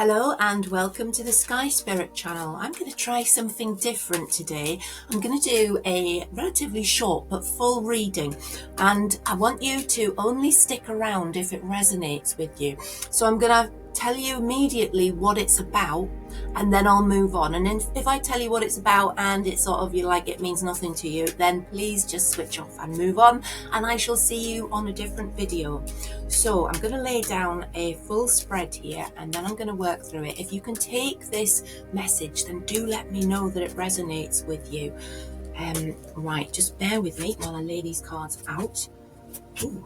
Hello and welcome to the Sky Spirit channel. I'm going to try something different today. I'm going to do a relatively short but full reading, and I want you to only stick around if it resonates with you. So I'm going to tell you immediately what it's about, and then I'll move on. And if I tell you what it's about and it's sort of it means nothing to you, then please just switch off and move on, and I shall see you on a different video. So I'm going to lay down a full spread here, and then I'm going to work through it. If you can take this message, then do let me know that it resonates with you. Right, just bear with me while I lay these cards out. Ooh.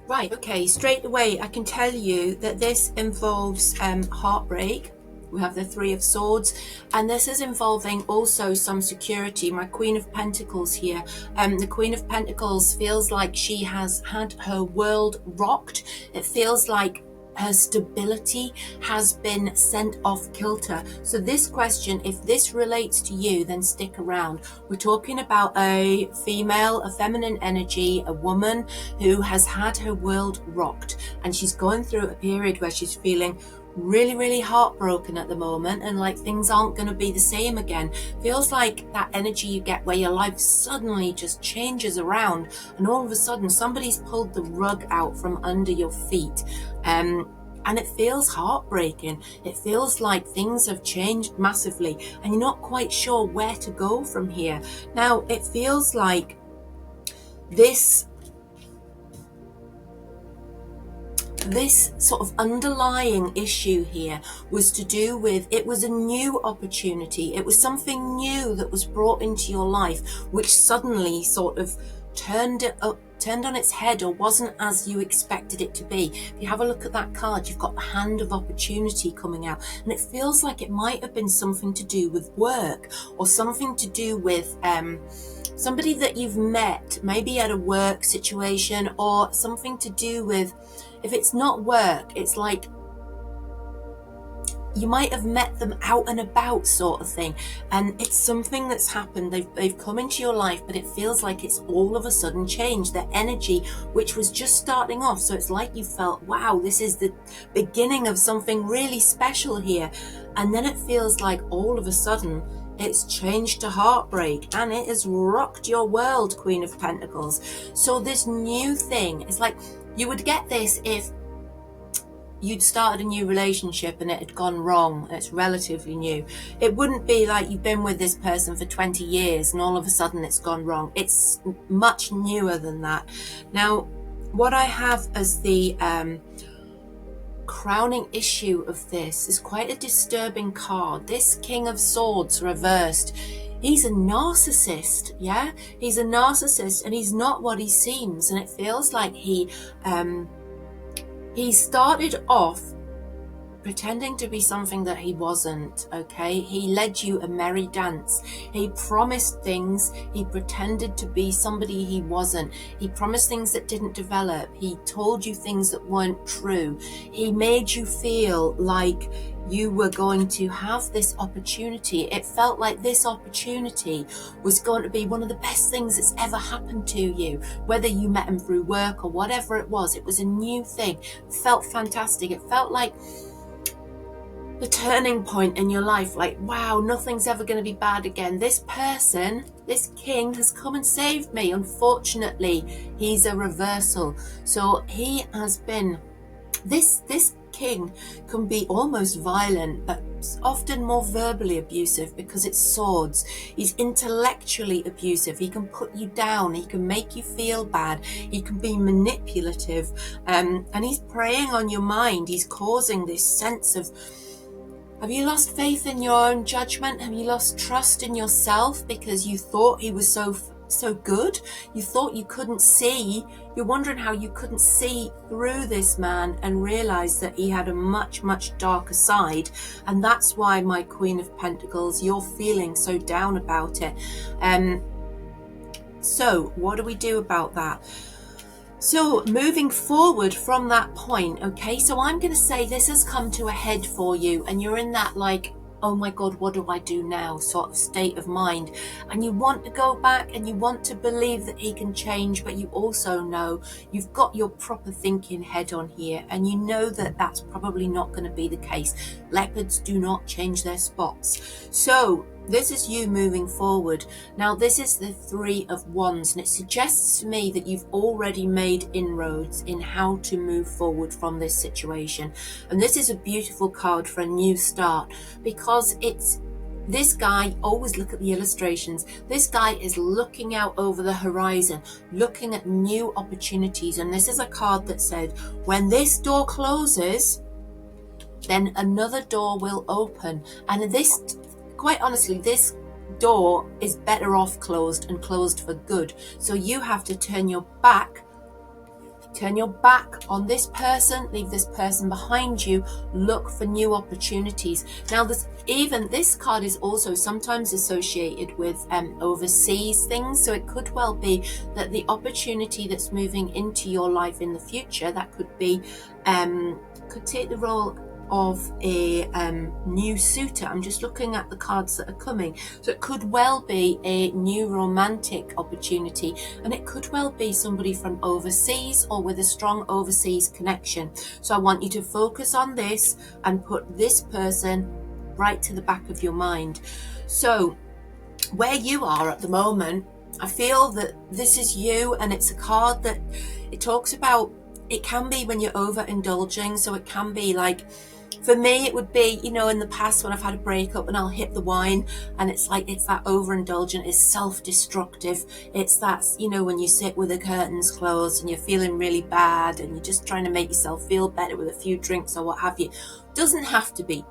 Right, okay, straight away I can tell you that this involves heartbreak. We have the Three of Swords, and this is involving also some security. My Queen of Pentacles here. The Queen of Pentacles feels like she has had her world rocked. It feels like her stability has been sent off kilter. So this question, if this relates to you, then stick around. We're talking about a female, a feminine energy, a woman who has had her world rocked, and she's going through a period where she's feeling really heartbroken at the moment, and like things aren't going to be the same again. Feels like that energy you get where your life suddenly just changes around, and all of a sudden somebody's pulled the rug out from under your feet, and it feels heartbreaking. It feels like things have changed massively and you're not quite sure where to go from here. Now it feels like this sort of underlying issue here was to do with, it was a new opportunity. It was something new that was brought into your life, which suddenly sort of turned on its head, or wasn't as you expected it to be. If you have a look at that card, you've got the Hand of Opportunity coming out, and it feels like it might have been something to do with work, or something to do with somebody that you've met, maybe at a work situation, or something to do with, if it's not work, it's like you might have met them out and about sort of thing, and it's something that's happened. They've come into your life, but it feels like it's all of a sudden changed. Their energy, which was just starting off, so it's like you felt, wow, this is the beginning of something really special here, and then it feels like all of a sudden it's changed to heartbreak, and it has rocked your world, Queen of Pentacles. So this new thing is like, you would get this if you'd started a new relationship and it had gone wrong, and it's relatively new. It wouldn't be like you've been with this person for 20 years and all of a sudden it's gone wrong. It's much newer than that. Now, what I have as the crowning issue of this is quite a disturbing card. This King of Swords reversed. He's a narcissist, yeah? He's a narcissist, and he's not what he seems, and it feels like he started off pretending to be something that he wasn't, okay? He led you a merry dance. He promised things. He pretended to be somebody he wasn't. He promised things that didn't develop. He told you things that weren't true. He made you feel like you were going to have this opportunity. It felt like this opportunity was going to be one of the best things that's ever happened to you, whether you met him through work or whatever it was. It was a new thing. It felt fantastic. It felt like the turning point in your life, like, wow, nothing's ever going to be bad again. This person, this king, has come and saved me. Unfortunately, he's a reversal. So he has been, this king can be almost violent, but often more verbally abusive, because it's swords. He's intellectually abusive. He can put you down. He can make you feel bad. He can be manipulative, and he's preying on your mind. He's causing this sense of, have you lost faith in your own judgment? Have you lost trust in yourself because you thought he was so good? You thought you couldn't see. You're wondering how you couldn't see through this man and realize that he had a much darker side. And that's why, my Queen of Pentacles, you're feeling so down about it. So what do we do about that? So moving forward from that point, okay, so I'm going to say this has come to a head for you, and you're in that like, oh my God, what do I do now sort of state of mind. And you want to go back and you want to believe that he can change, but you also know you've got your proper thinking head on here, and you know that that's probably not going to be the case. Leopards do not change their spots. So this is you moving forward. Now this is the Three of Wands, and it suggests to me that you've already made inroads in how to move forward from this situation. And this is a beautiful card for a new start, because it's this guy, always look at the illustrations, this guy is looking out over the horizon, looking at new opportunities. And this is a card that said, when this door closes, then another door will open. And this, quite honestly, this door is better off closed, and closed for good. So you have to turn your back on this person, leave this person behind you, look for new opportunities. Now this card is also sometimes associated with overseas things, so it could well be that the opportunity that's moving into your life in the future, that could be could take the role of a new suitor. I'm just looking at the cards that are coming. So it could well be a new romantic opportunity, and it could well be somebody from overseas or with a strong overseas connection. So I want you to focus on this and put this person right to the back of your mind. So where you are at the moment, I feel that this is you, and it's a card that it talks about, it can be when you're overindulging. So it can be like, for me, it would be, in the past when I've had a breakup and I'll hit the wine, and it's like, it's that overindulgent, it's self-destructive. It's that, when you sit with the curtains closed and you're feeling really bad and you're just trying to make yourself feel better with a few drinks or what have you. Doesn't have to be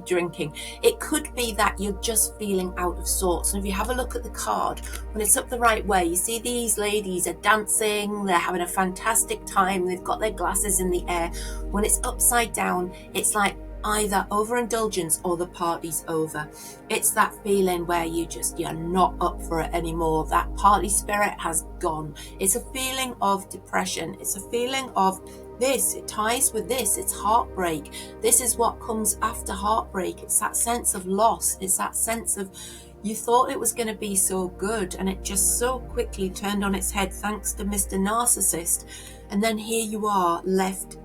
drinking. It could be that you're just feeling out of sorts. And if you have a look at the card, when it's up the right way, you see these ladies are dancing, they're having a fantastic time, they've got their glasses in the air. When it's upside down, it's like either overindulgence or the party's over. It's that feeling where you're not up for it anymore. That party spirit has gone. It's a feeling of depression. It's a feeling of this, it ties with this, it's heartbreak. This is what comes after heartbreak. It's that sense of loss. It's that sense of, you thought it was going to be so good, and it just so quickly turned on its head thanks to Mr. Narcissist. And then here you are left,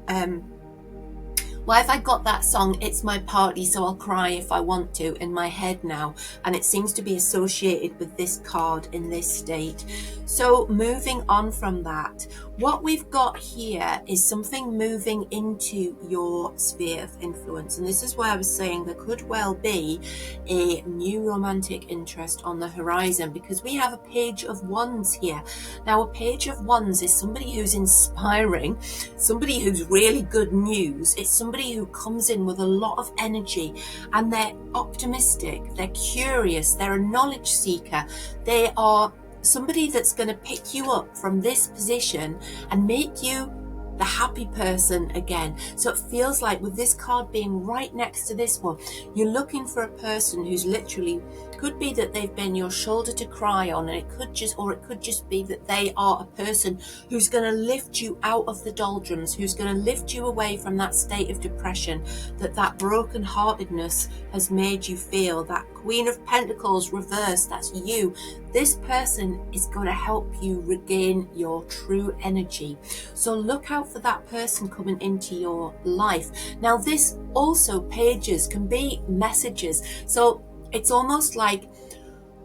why have I got that song, It's My Party So I'll Cry If I Want To, in my head now? And it seems to be associated with this card in this state. So moving on from that, what we've got here is something moving into your sphere of influence. And this is why I was saying there could well be a new romantic interest on the horizon, because we have a Page of Wands here. Now, a Page of Wands is somebody who's inspiring, somebody who's really good news. It's somebody who comes in with a lot of energy, and they're optimistic, they're curious, they're a knowledge seeker. They are somebody that's going to pick you up from this position and make you the happy person again. So it feels like with this card being right next to this one, you're looking for a person who's literally, could be that they've been your shoulder to cry on, and it could just be that they are a person who's going to lift you out of the doldrums, who's going to lift you away from that state of depression that brokenheartedness has made you feel. That Queen of Pentacles reversed, that's you. This person is going to help you regain your true energy. So look out for that person coming into your life. Now, this also, pages can be messages. So it's almost like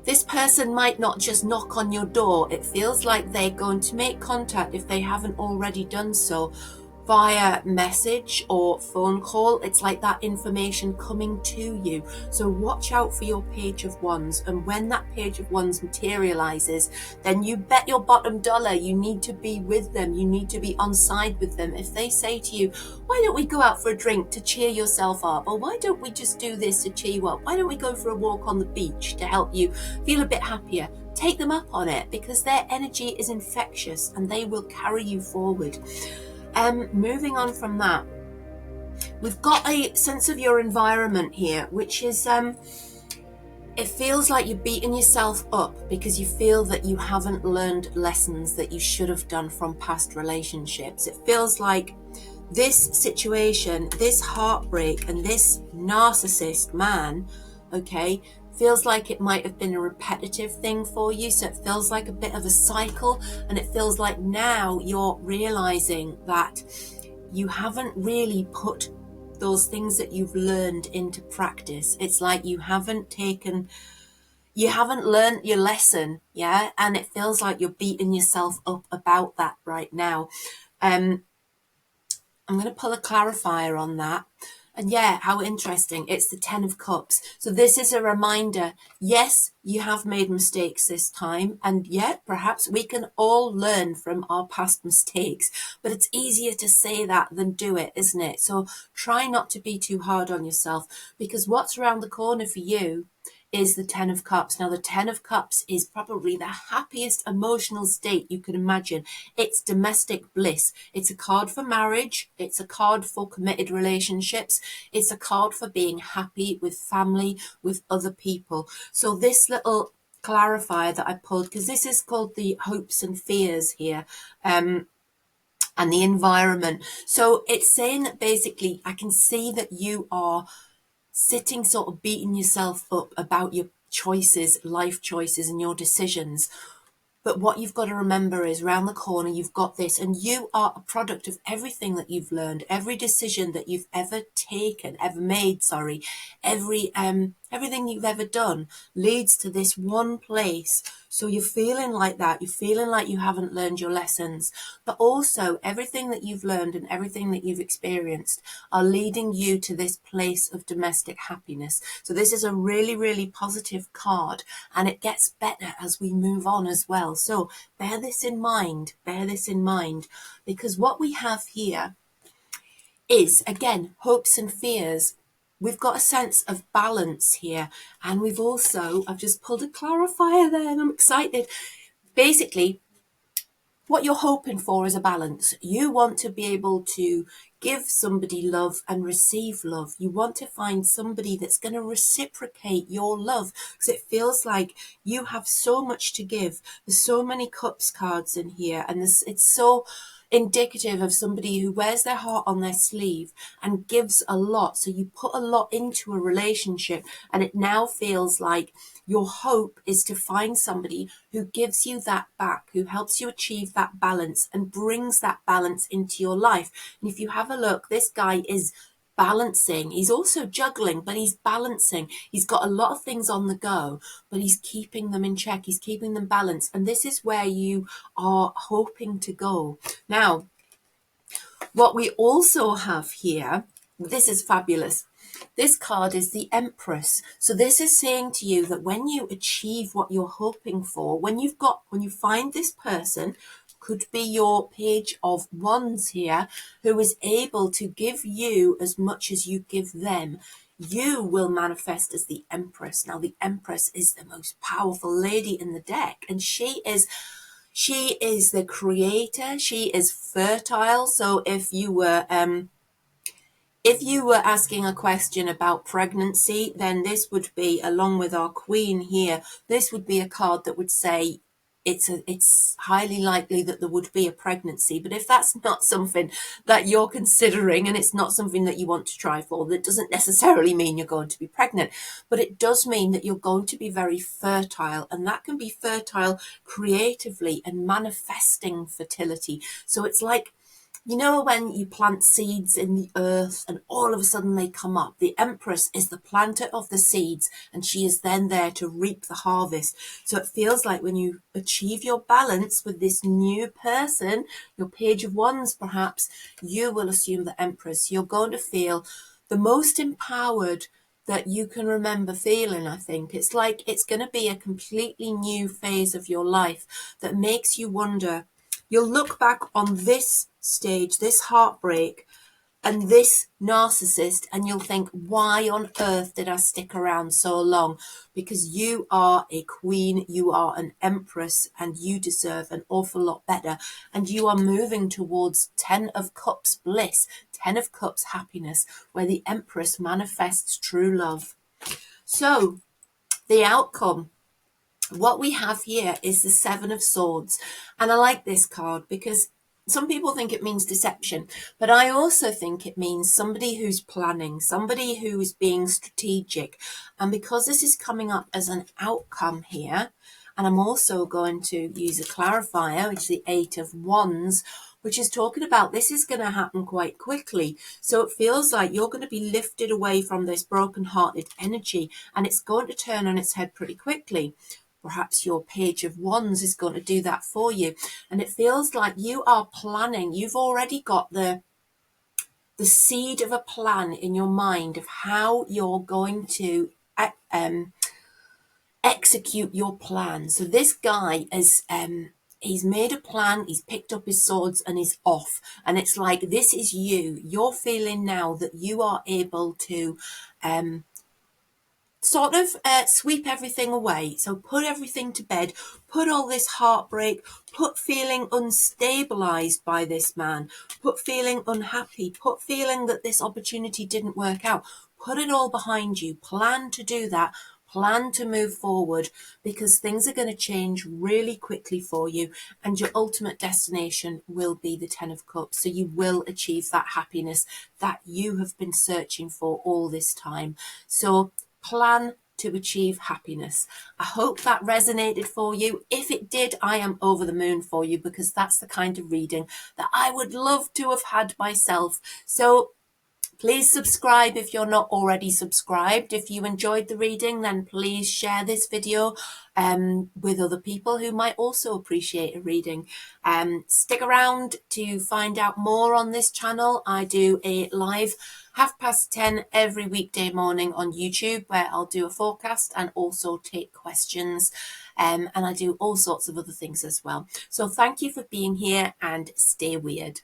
this person might not just knock on your door. It feels like they're going to make contact, if they haven't already done so, via message or phone call. It's like that information coming to you. So watch out for your Page of Wands. And when that Page of Wands materializes, then you bet your bottom dollar you need to be with them. You need to be on side with them. If they say to you, why don't we go out for a drink to cheer yourself up? Or why don't we just do this to cheer you up? Why don't we go for a walk on the beach to help you feel a bit happier? Take them up on it, because their energy is infectious and they will carry you forward. Moving on from that, we've got a sense of your environment here, which is, it feels like you're beating yourself up because you feel that you haven't learned lessons that you should have done from past relationships. It feels like this situation, this heartbreak, and this narcissist man, okay, feels like it might have been a repetitive thing for you. So it feels like a bit of a cycle, and it feels like now you're realizing that you haven't really put those things that you've learned into practice. It's like you haven't learned your lesson, yeah, and it feels like you're beating yourself up about that right now. I'm going to pull a clarifier on that. And yeah, how interesting. It's the 10 of Cups. So this is a reminder. Yes, you have made mistakes this time. And yet, perhaps we can all learn from our past mistakes. But it's easier to say that than do it, isn't it? So try not to be too hard on yourself, because what's around the corner for you is the 10 of Cups. Now, the 10 of Cups is probably the happiest emotional state you can imagine. It's domestic bliss. It's a card for marriage. It's a card for committed relationships. It's a card for being happy with family, with other people. So this little clarifier that I pulled, because this is called the hopes and fears here, and the environment. So it's saying that basically I can see that you are sitting sort of beating yourself up about your choices, life choices, and your decisions. But what you've got to remember is around the corner, you've got this, and you are a product of everything that you've learned, every decision that you've ever taken, ever made, sorry, everything you've ever done leads to this one place. So you're feeling like that. You're feeling like you haven't learned your lessons, but also everything that you've learned and everything that you've experienced are leading you to this place of domestic happiness. So this is a really, really positive card, and it gets better as we move on as well. So bear this in mind, because what we have here is, again, hopes and fears. We've got a sense of balance here. And we've also, I've just pulled a clarifier there and I'm excited. Basically, what you're hoping for is a balance. You want to be able to give somebody love and receive love. You want to find somebody that's going to reciprocate your love, because it feels like you have so much to give. There's so many cups cards in here, and it's so indicative of somebody who wears their heart on their sleeve and gives a lot. So you put a lot into a relationship, and it now feels like your hope is to find somebody who gives you that back, who helps you achieve that balance and brings that balance into your life. And if you have a look, this guy is balancing. He's also juggling, but he's balancing. He's got a lot of things on the go, but he's keeping them in check. He's keeping them balanced. And this is where you are hoping to go. Now, what we also have here, this is fabulous. This card is the Empress. So this is saying to you that when you achieve what you're hoping for, when you find this person, could be your Page of Wands here, who is able to give you as much as you give them, you will manifest as the Empress. Now, the Empress is the most powerful lady in the deck, and she is the creator. She is fertile. So if you were asking a question about pregnancy, then this would be, along with our Queen here, this would be a card that would say it's highly likely that there would be a pregnancy. But if that's not something that you're considering, and it's not something that you want to try for, that doesn't necessarily mean you're going to be pregnant. But it does mean that you're going to be very fertile, and that can be fertile creatively and manifesting fertility. So it's like, you know, when you plant seeds in the earth and all of a sudden they come up, the Empress is the planter of the seeds, and she is then there to reap the harvest. So it feels like when you achieve your balance with this new person, your Page of Wands perhaps, you will assume the Empress. You're going to feel the most empowered that you can remember feeling, I think. It's like it's going to be a completely new phase of your life that makes you wonder. You'll look back on this stage, this heartbreak, and this narcissist, and you'll think, why on earth did I stick around so long? Because you are a queen, you are an empress, and you deserve an awful lot better. And you are moving towards 10 of Cups bliss, 10 of Cups happiness, where the Empress manifests true love. So, the outcome. What we have here is the Seven of Swords. And I like this card because Some people think it means deception, but I also think it means somebody who's planning, somebody who's being strategic. And because this is coming up as an outcome here, and I'm also going to use a clarifier, which is the Eight of Wands, which is talking about this is going to happen quite quickly. So it feels like you're going to be lifted away from this broken-hearted energy, and it's going to turn on its head pretty quickly. Perhaps your Page of Wands is going to do that for you. And it feels like you are planning. You've already got the seed of a plan in your mind of how you're going to execute your plan. So this guy is he's made a plan, he's picked up his swords and he's off. And it's like, this is you. You're feeling now that you are able to sort of sweep everything away. So put everything to bed, put all this heartbreak, put feeling unstabilized by this man, put feeling unhappy, put feeling that this opportunity didn't work out. Put it all behind you. Plan to do that. Plan to move forward, because things are going to change really quickly for you, and your ultimate destination will be the Ten of Cups. So you will achieve that happiness that you have been searching for all this time. So plan to achieve happiness. I hope that resonated for you. If it did, I am over the moon for you, because that's the kind of reading that I would love to have had myself. So please subscribe if you're not already subscribed. If you enjoyed the reading, then please share this video with other people who might also appreciate a reading. Stick around to find out more on this channel. I do a live 10:30 every weekday morning on YouTube, where I'll do a forecast and also take questions. And I do all sorts of other things as well. So thank you for being here, and stay weird.